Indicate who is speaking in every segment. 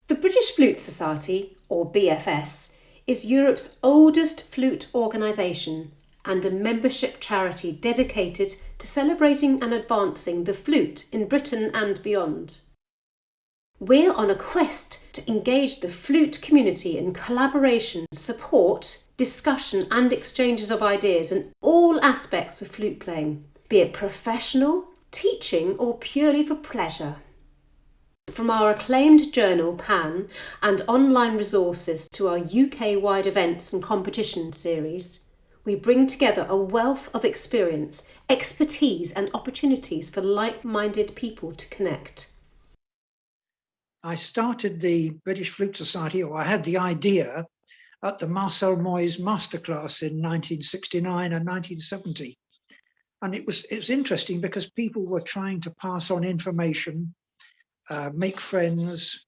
Speaker 1: The British Flute Society, or BFS, is Europe's oldest flute organisation and a membership charity dedicated to celebrating and advancing the flute in Britain and beyond. We're on a quest to engage the flute community in collaboration, support, discussion and exchanges of ideas in all aspects of flute playing, be it professional, teaching or purely for pleasure. From our acclaimed journal, Pan, and online resources to our UK-wide events and competition series, we bring together a wealth of experience, expertise and opportunities for like-minded people to connect.
Speaker 2: I started the British Flute Society, or I had the idea, at the Marcel Moyes masterclass in 1969 and 1970. And it was interesting because people were trying to pass on information, make friends,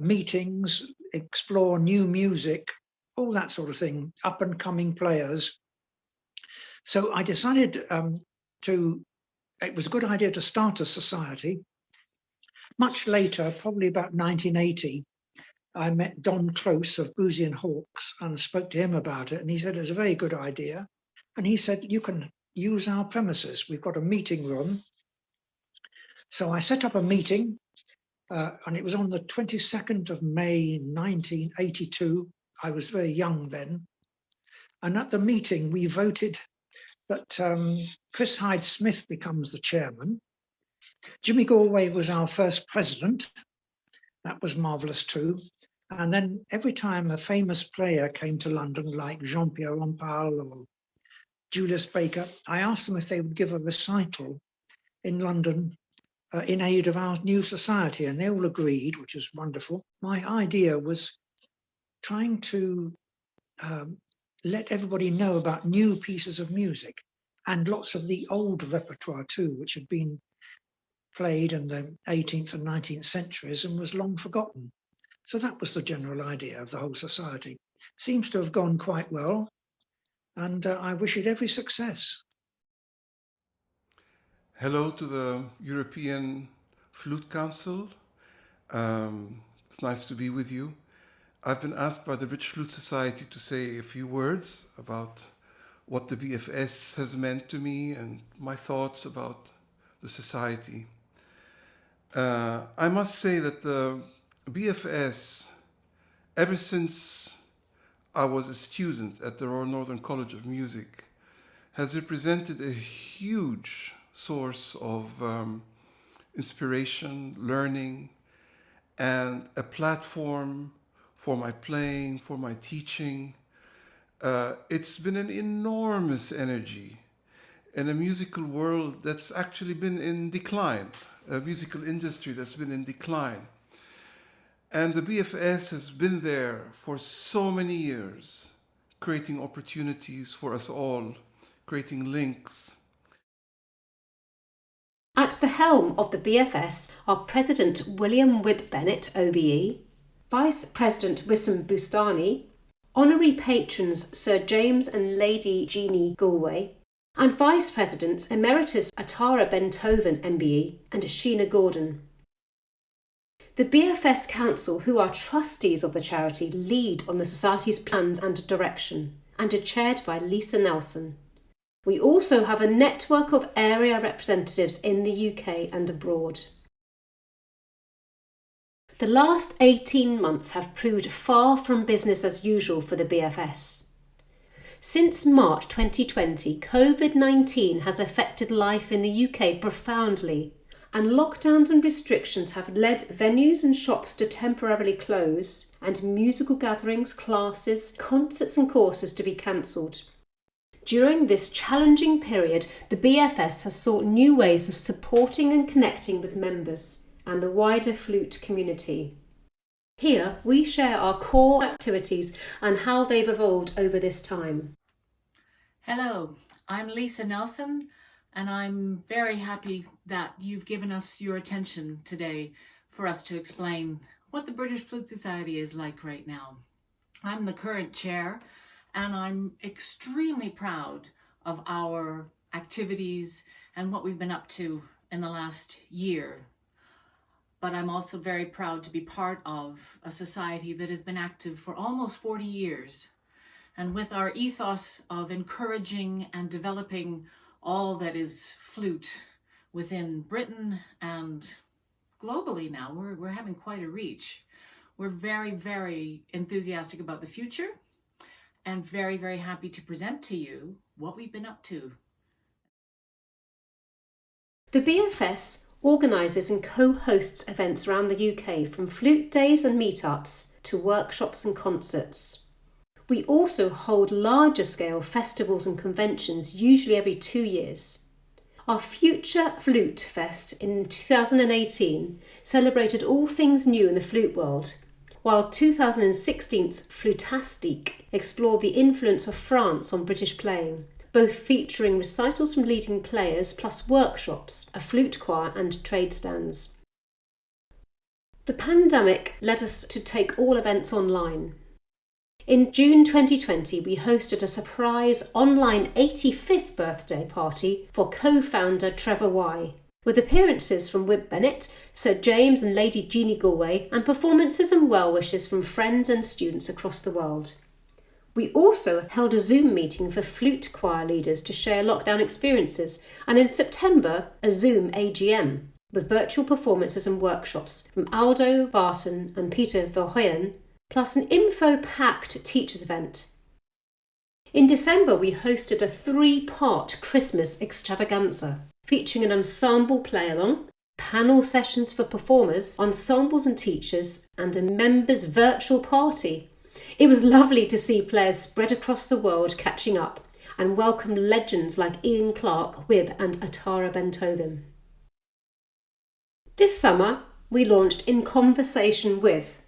Speaker 2: meetings, explore new music, all that sort of thing, up and coming players. So I decided it was a good idea to start a society. Much later, probably about 1980, I met Don Close of Boozy and Hawks and spoke to him about it. And he said, it's a very good idea. And he said, you can use our premises. We've got a meeting room. So I set up a meeting and it was on the 22nd of May, 1982. I was very young then. And at the meeting, we voted that Chris Hyde-Smith becomes the chairman. Jimmy Galway was our first president. That was marvellous too. And then every time a famous player came to London, like Jean-Pierre Rampal or Julius Baker, I asked them if they would give a recital in London in aid of our new society, and they all agreed, which is wonderful. My idea was trying to let everybody know about new pieces of music and lots of the old repertoire too, which had been played in the 18th and 19th centuries and was long forgotten. So that was the general idea of the whole society. Seems to have gone quite well, and I wish it every success.
Speaker 3: Hello to the European Flute Council. It's nice to be with you. I've been asked by the British Flute Society to say a few words about what the BFS has meant to me and my thoughts about the society. I must say that the BFS, ever since I was a student at the Royal Northern College of Music, has represented a huge source of inspiration, learning, and a platform for my playing, for my teaching. It's been an enormous energy in a musical world that's actually been in decline, a musical industry that's been in decline. And the BFS has been there for so many years, creating opportunities for us all, creating links.
Speaker 1: At the helm of the BFS are President William Wib Bennett, OBE, Vice President Wissam Boustany, Honorary Patrons Sir James and Lady Jeannie Galway, and Vice Presidents Emeritus Atara Bentoven MBE and Sheena Gordon. The BFS Council, who are trustees of the charity, lead on the Society's plans and direction and are chaired by Lisa Nelson. We also have a network of area representatives in the UK and abroad. The last 18 months have proved far from business as usual for the BFS. Since March 2020, COVID-19 has affected life in the UK profoundly, and lockdowns and restrictions have led venues and shops to temporarily close and musical gatherings, classes, concerts and courses to be cancelled. During this challenging period, the BFS has sought new ways of supporting and connecting with members and the wider flute community. Here, we share our core activities and how they've evolved over this time.
Speaker 4: Hello, I'm Lisa Nelson, and I'm very happy that you've given us your attention today for us to explain what the British Flute Society is like right now. I'm the current chair, and I'm extremely proud of our activities and what we've been up to in the last year. but I'm also very proud to be part of a society that has been active for almost 40 years. And with our ethos of encouraging and developing all that is flute within Britain and globally now, we're having quite a reach. We're very, very enthusiastic about the future and very, very happy to present to you what we've been up to.
Speaker 1: The BFS organises and co-hosts events around the UK, from flute days and meetups to workshops and concerts. We also hold larger scale festivals and conventions, usually every 2 years. Our Future Flute Fest in 2018 celebrated all things new in the flute world, while 2016's Flutastique explored the influence of France on British playing, both featuring recitals from leading players plus workshops, a flute choir and trade stands. The pandemic led us to take all events online. In June 2020, we hosted a surprise online 85th birthday party for co-founder Trevor Y, with appearances from Wib Bennett, Sir James and Lady Jeannie Galway, and performances and well wishes from friends and students across the world. We also held a Zoom meeting for flute choir leaders to share lockdown experiences, and in September, a Zoom AGM, with virtual performances and workshops from Aldo Barton and Peter Verhoeven, plus an info-packed teachers event. In December, we hosted a 3-part Christmas extravaganza, featuring an ensemble play-along, panel sessions for performers, ensembles and teachers, and a members' virtual party. It was lovely to see players spread across the world catching up and welcome legends like Ian Clark, Wib and Atara Bentovim. This summer, we launched In Conversation With,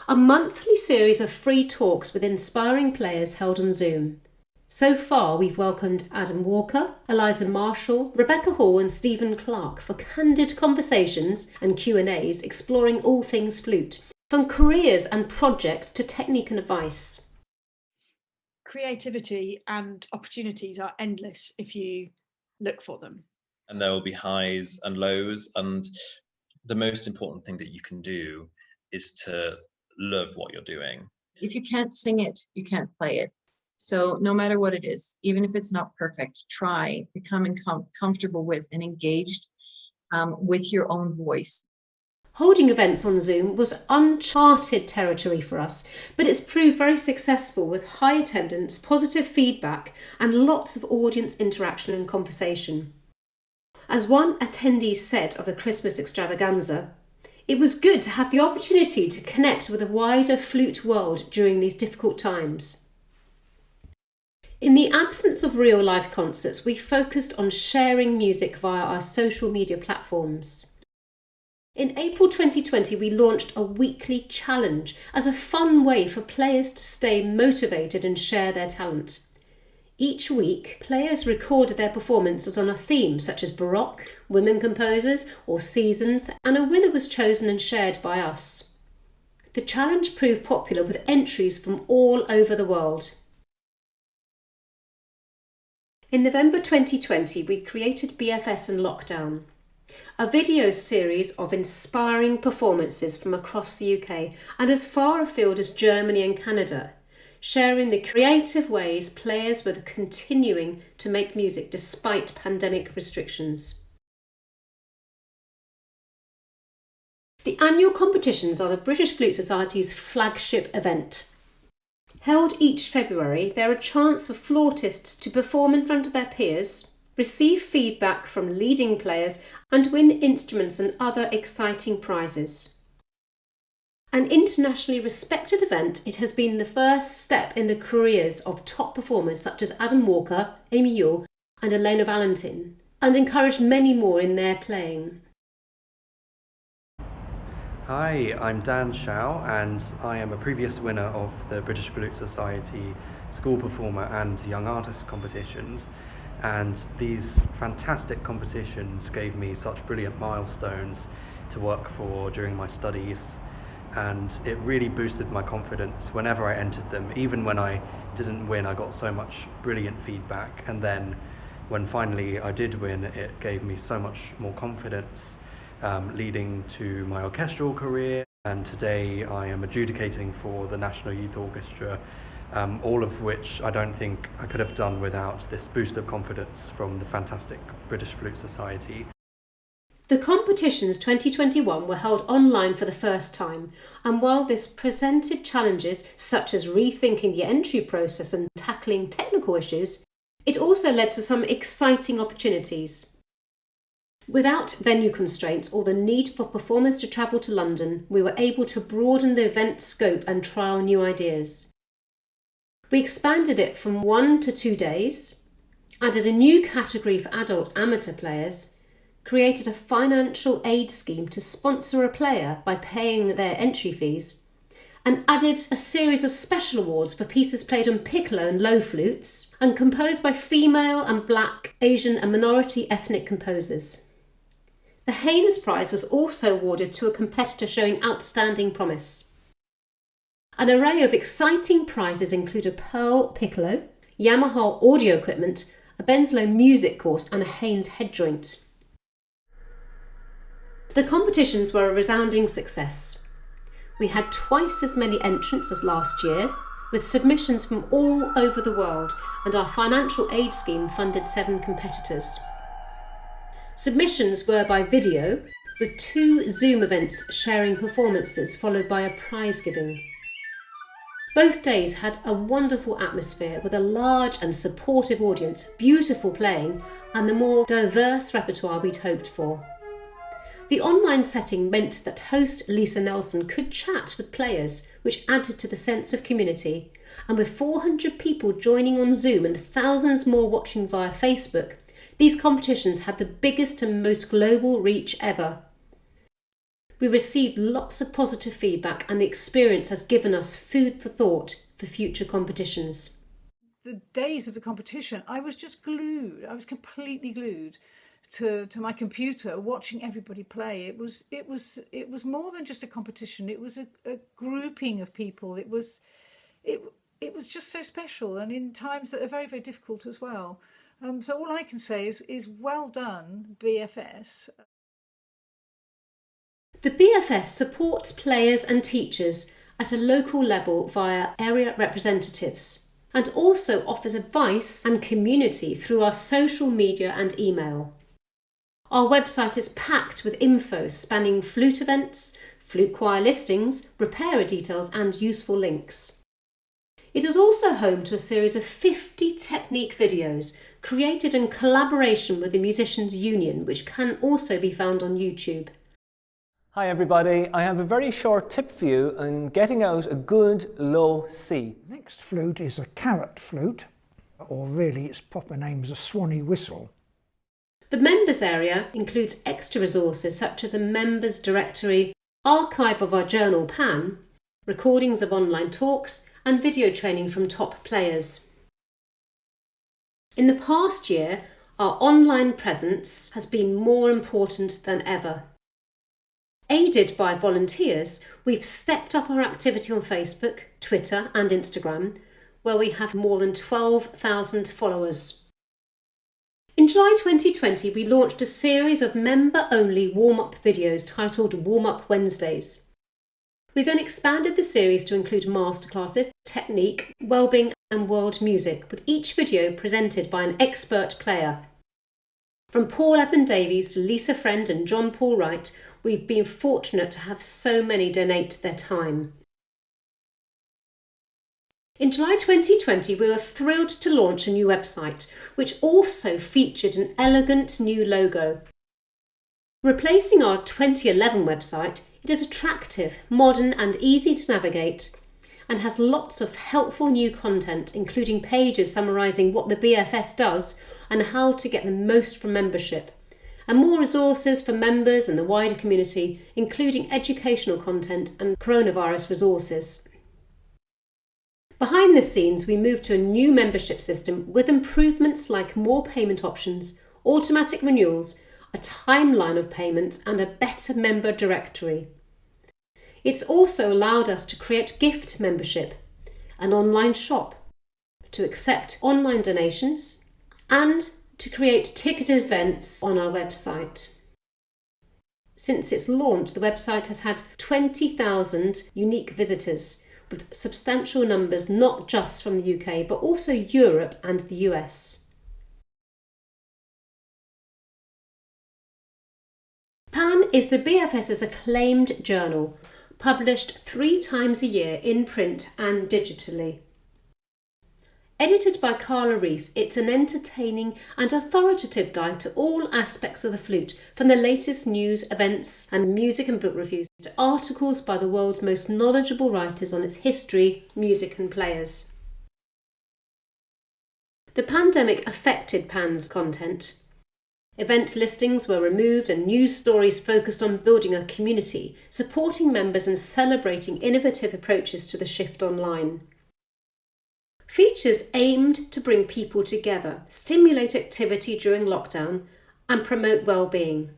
Speaker 1: a monthly series of free talks with inspiring players held on Zoom. So far, we've welcomed Adam Walker, Eliza Marshall, Rebecca Hall and Stephen Clark for candid conversations and Q&As exploring all things flute, from careers and projects to technique and advice.
Speaker 5: Creativity and opportunities are endless if you look for them.
Speaker 6: And there will be highs and lows, and the most important thing that you can do is to love what you're doing.
Speaker 7: If you can't sing it, you can't play it. So no matter what it is, even if it's not perfect, try, becoming comfortable with and engaged with your own voice.
Speaker 1: Holding events on Zoom was uncharted territory for us, but it's proved very successful with high attendance, positive feedback, and lots of audience interaction and conversation. As one attendee said of the Christmas extravaganza, it was good to have the opportunity to connect with a wider flute world during these difficult times. In the absence of real-life concerts, we focused on sharing music via our social media platforms. In April 2020, we launched a weekly challenge as a fun way for players to stay motivated and share their talent. Each week, players recorded their performances on a theme such as Baroque, women composers, or seasons, and a winner was chosen and shared by us. The challenge proved popular with entries from all over the world. In November 2020, we created BFS Lockdown, a video series of inspiring performances from across the UK and as far afield as Germany and Canada, sharing the creative ways players were continuing to make music despite pandemic restrictions. The annual competitions are the British Flute Society's flagship event. Held each February, they're a chance for flautists to perform in front of their peers, receive feedback from leading players, and win instruments and other exciting prizes. An internationally respected event, it has been the first step in the careers of top performers such as Adam Walker, Amy Yule and Elena Valentin, and encouraged many more in their playing.
Speaker 8: Hi, I'm Dan Shao and I am a previous winner of the British Flute Society School Performer and Young Artist competitions, and these fantastic competitions gave me such brilliant milestones to work for during my studies, and it really boosted my confidence whenever I entered them. Even when I didn't win, I got so much brilliant feedback, and then when finally I did win, it gave me so much more confidence, leading to my orchestral career, and today I am adjudicating for the National Youth Orchestra, all of which I don't think I could have done without this boost of confidence from the fantastic British Flute Society.
Speaker 1: The competitions 2021 were held online for the first time, and while this presented challenges such as rethinking the entry process and tackling technical issues, it also led to some exciting opportunities. Without venue constraints or the need for performers to travel to London, we were able to broaden the event scope and trial new ideas. We expanded it from 1 to 2 days, added a new category for adult amateur players, created a financial aid scheme to sponsor a player by paying their entry fees, and added a series of special awards for pieces played on piccolo and low flutes and composed by female and black, Asian and minority ethnic composers. The Haynes Prize was also awarded to a competitor showing outstanding promise. An array of exciting prizes include a Pearl piccolo, Yamaha audio equipment, a Benslow music course and a Haynes head joint. The competitions were a resounding success. We had twice as many entrants as last year, with submissions from all over the world, and our financial aid scheme funded 7 competitors. Submissions were by video, with 2 Zoom events sharing performances followed by a prize giving. Both days had a wonderful atmosphere with a large and supportive audience, beautiful playing, and the more diverse repertoire we'd hoped for. The online setting meant that host Lisa Nelson could chat with players, which added to the sense of community, and with 400 people joining on Zoom and thousands more watching via Facebook, these competitions had the biggest and most global reach ever. We received lots of positive feedback, and the experience has given us food for thought for future competitions.
Speaker 9: The days of the competition, I was just glued. I was completely glued to my computer, watching everybody play. It was more than just a competition. It was a grouping of people. It was just so special, and in times that are very, very difficult as well. So all I can say is well done, BFS.
Speaker 1: The BFS supports players and teachers at a local level via area representatives, and also offers advice and community through our social media and email. Our website is packed with info spanning flute events, flute choir listings, repairer details and useful links. It is also home to a series of 50 technique videos created in collaboration with the Musicians Union, which can also be found on YouTube.
Speaker 10: Hi everybody, I have a very short tip for you on getting out a good low C.
Speaker 2: Next flute is a carrot flute, or really its proper name is a swanny whistle.
Speaker 1: The members area includes extra resources such as a members directory, archive of our journal PAN, recordings of online talks and video training from top players. In the past year, our online presence has been more important than ever. Aided by volunteers, we've stepped up our activity on Facebook, Twitter and Instagram, where we have more than 12,000 followers. In July 2020, we launched a series of member-only warm-up videos titled Warm-Up Wednesdays. We then expanded the series to include masterclasses, technique, wellbeing and world music, with each video presented by an expert player. From Paul Eben Davies to Lisa Friend and John Paul Wright, we've been fortunate to have so many donate their time. In July 2020, we were thrilled to launch a new website, which also featured an elegant new logo. Replacing our 2011 website, it is attractive, modern and easy to navigate, and has lots of helpful new content, including pages summarising what the BFS does and how to get the most from membership, and more resources for members and the wider community, including educational content and coronavirus resources. Behind the scenes, we moved to a new membership system with improvements like more payment options, automatic renewals, a timeline of payments and a better member directory. It's also allowed us to create gift membership, an online shop, to accept online donations and to create ticketed events on our website. Since its launch, the website has had 20,000 unique visitors, with substantial numbers not just from the UK, but also Europe and the US. Pan is the BFS's acclaimed journal, published 3 times a year in print and digitally. Edited by Carla Rees, it's an entertaining and authoritative guide to all aspects of the flute, from the latest news, events and music and book reviews to articles by the world's most knowledgeable writers on its history, music and players. The pandemic affected Pan's content. Event listings were removed and news stories focused on building a community, supporting members and celebrating innovative approaches to the shift online. Features aimed to bring people together, stimulate activity during lockdown, and promote well-being.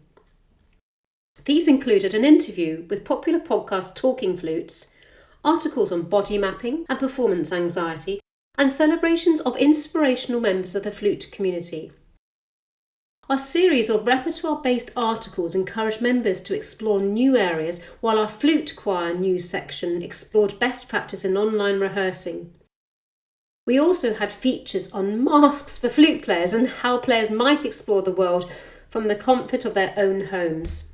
Speaker 1: These included an interview with popular podcast Talking Flutes, articles on body mapping and performance anxiety, and celebrations of inspirational members of the flute community. Our series of repertoire-based articles encouraged members to explore new areas, while our flute choir news section explored best practice in online rehearsing. We also had features on masks for flute players and how players might explore the world from the comfort of their own homes.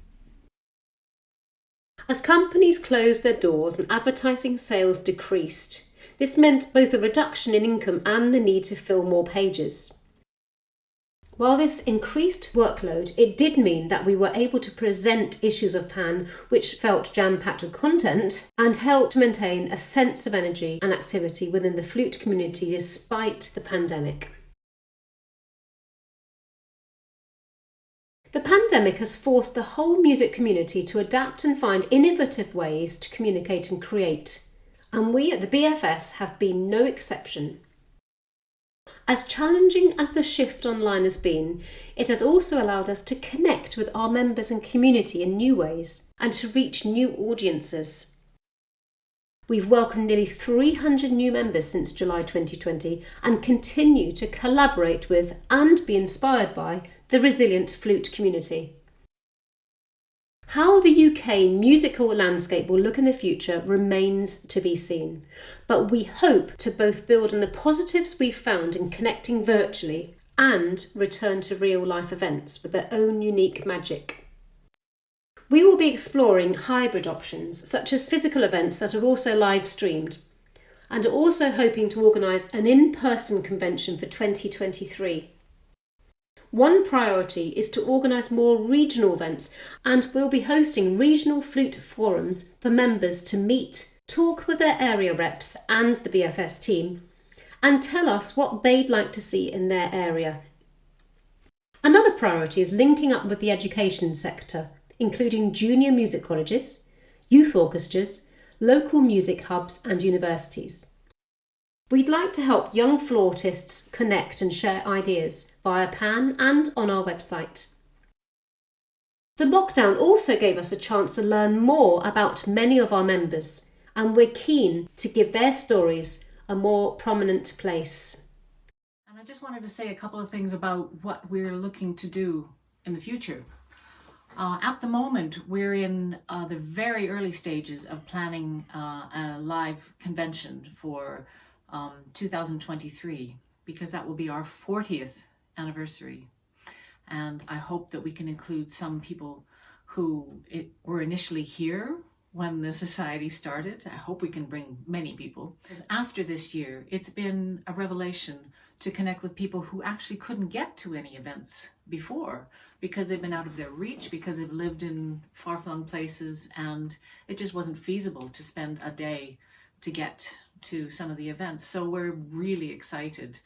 Speaker 1: As companies closed their doors and advertising sales decreased, this meant both a reduction in income and the need to fill more pages. While this increased workload, it did mean that we were able to present issues of Pan which felt jam-packed with content and helped maintain a sense of energy and activity within the flute community despite the pandemic. The pandemic has forced the whole music community to adapt and find innovative ways to communicate and create, and we at the BFS have been no exception. As challenging as the shift online has been, it has also allowed us to connect with our members and community in new ways and to reach new audiences. We've welcomed nearly 300 new members since July 2020 and continue to collaborate with and be inspired by the resilient flute community. How the UK musical landscape will look in the future remains to be seen, but we hope to both build on the positives we've found in connecting virtually and return to real-life events with their own unique magic. We will be exploring hybrid options, such as physical events that are also live-streamed, and are also hoping to organise an in-person convention for 2023. One priority is to organise more regional events, and we'll be hosting regional flute forums for members to meet, talk with their area reps and the BFS team, and tell us what they'd like to see in their area. Another priority is linking up with the education sector, including junior music colleges, youth orchestras, local music hubs and universities. We'd like to help young flautists connect and share ideas via Pan and on our website. The lockdown also gave us a chance to learn more about many of our members, and we're keen to give their stories a more prominent place.
Speaker 4: And I just wanted to say a couple of things about what we're looking to do in the future. At the moment, we're in the very early stages of planning a live convention for 2023, because that will be our 40th anniversary. And I hope that we can include some people who were initially here when the society started. I hope we can bring many people. Because after this year, it's been a revelation to connect with people who actually couldn't get to any events before because they've been out of their reach, because they've lived in far-flung places, and it just wasn't feasible to spend a day to get to some of the events. So we're really excited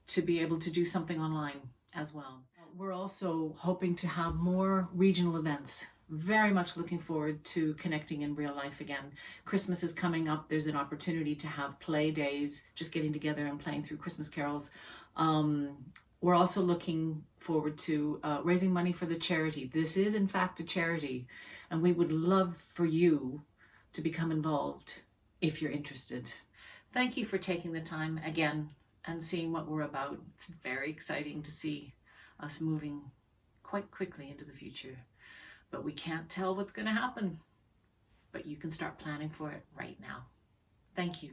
Speaker 4: to be able to do something online as well. We're also hoping to have more regional events. Very much looking forward to connecting in real life again. Christmas is coming up. There's an opportunity to have play days, just getting together and playing through Christmas carols. We're also looking forward to raising money for the charity. This is in fact a charity, and we would love for you to become involved if you're interested. Thank you for taking the time again and seeing what we're about. It's very exciting to see us moving quite quickly into the future. but we can't tell what's going to happen. But you can start planning for it right now. Thank you.